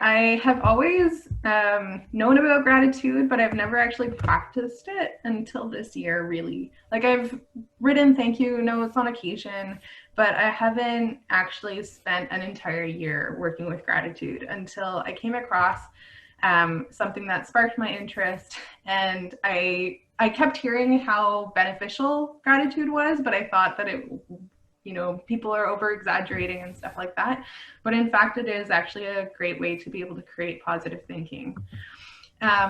I have always known about gratitude, but I've never actually practiced it until this year, really. Like, I've written thank you notes on occasion, but I haven't actually spent an entire year working with gratitude until I came across something that sparked my interest. And I kept hearing how beneficial gratitude was, but I thought that people are over exaggerating and stuff like that. But in fact, it is actually a great way to be able to create positive thinking.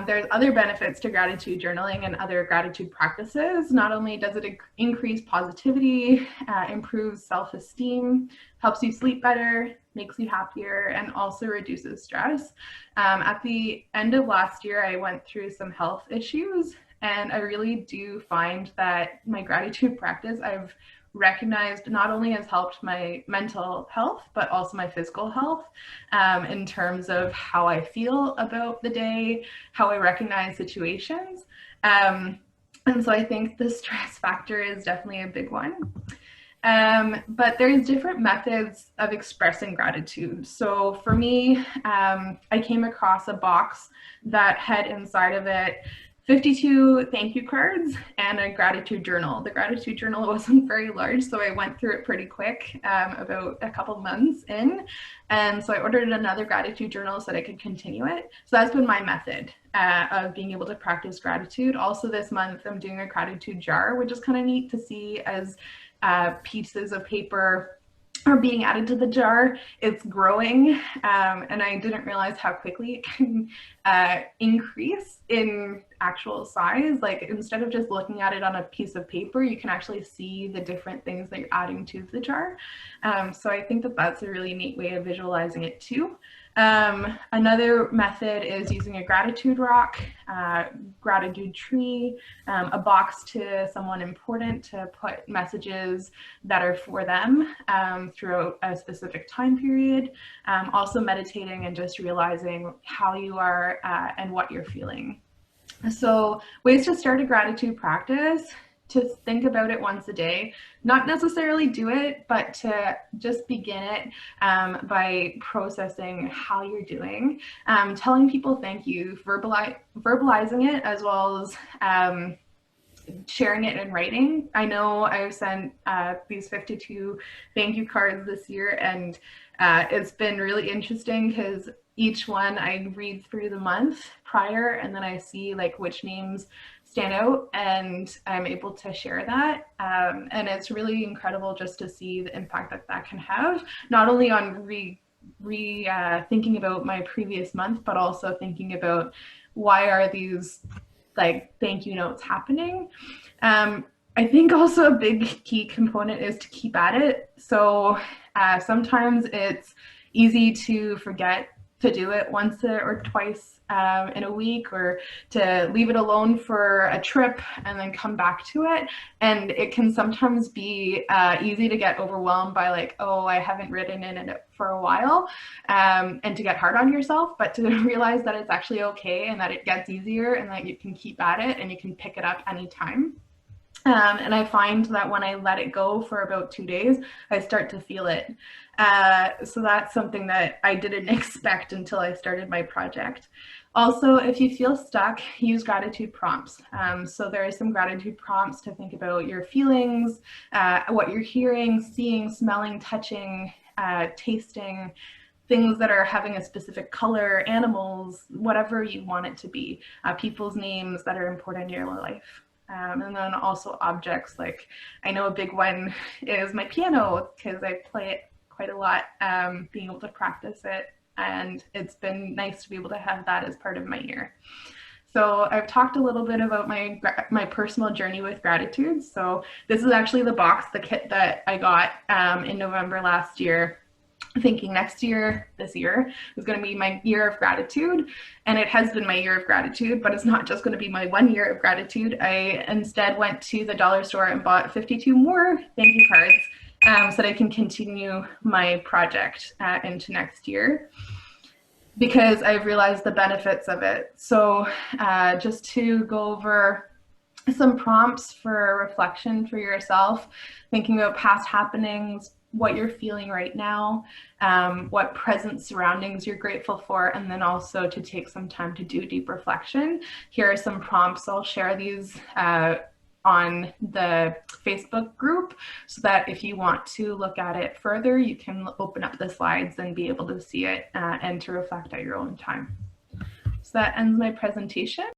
There's other benefits to gratitude journaling and other gratitude practices. Not only does it increase positivity, improves self-esteem, helps you sleep better, makes you happier, and also reduces stress. At the end of last year, I went through some health issues, and I really do find that my gratitude practice, I've recognized, not only has helped my mental health, but also my physical health, in terms of how I feel about the day, how I recognize situations. And so I think the stress factor is definitely a big one. But there's different methods of expressing gratitude. So for me, I came across a box that had inside of it 52 thank you cards and a gratitude journal. The gratitude journal wasn't very large, so I went through it pretty quick, about a couple months in. And so I ordered another gratitude journal so that I could continue it. So that's been my method of being able to practice gratitude. Also this month, I'm doing a gratitude jar, which is kind of neat to see as pieces of paper are being added to the jar. It's growing, and I didn't realize how quickly it can increase in actual size. Like, instead of just looking at it on a piece of paper, you can actually see the different things that you're adding to the jar. So I think that that's a really neat way of visualizing it too. Another method is using a gratitude rock, gratitude tree, a box to someone important to put messages that are for them throughout a specific time period. Also meditating and just realizing how you are and what you're feeling. So ways to start a gratitude practice: to think about it once a day, not necessarily do it, but to just begin it by processing how you're doing, telling people thank you, verbalizing it, as well as sharing it in writing. I know I've sent these 52 thank you cards this year, and it's been really interesting because each one I read through the month prior, and then I see like which names stand out, and I'm able to share that. And it's really incredible just to see the impact that that can have, not only on thinking about my previous month, but also thinking about why are these like thank you notes happening. I think also a big key component is to keep at it. So sometimes it's easy to forget to do it once or twice in a week, or to leave it alone for a trip and then come back to it. And it can sometimes be easy to get overwhelmed by like, oh, I haven't written in it for a while, and to get hard on yourself, but to realize that it's actually okay and that it gets easier and that you can keep at it and you can pick it up anytime. And I find that when I let it go for about 2 days, I start to feel it. So that's something that I didn't expect until I started my project. Also, if you feel stuck, use gratitude prompts. So there are some gratitude prompts to think about your feelings, what you're hearing, seeing, smelling, touching, tasting, things that are having a specific color, animals, whatever you want it to be, people's names that are important in your life. And then also objects, like I know a big one is my piano, because I play it quite a lot, being able to practice it, and it's been nice to be able to have that as part of my year. So I've talked a little bit about my personal journey with gratitude. So this is actually the box, the kit that I got in November last year, thinking this year is going to be my year of gratitude. And it has been my year of gratitude, but it's not just going to be my 1 year of gratitude. I instead went to the dollar store and bought 52 more thank you cards, so that I can continue my project into next year, because I've realized the benefits of it. So just to go over some prompts for reflection for yourself, thinking about past happenings, what you're feeling right now, what present surroundings you're grateful for, and then also to take some time to do deep reflection. Here are some prompts. I'll share these on the Facebook group so that if you want to look at it further, you can open up the slides and be able to see it and to reflect at your own time. So that ends my presentation.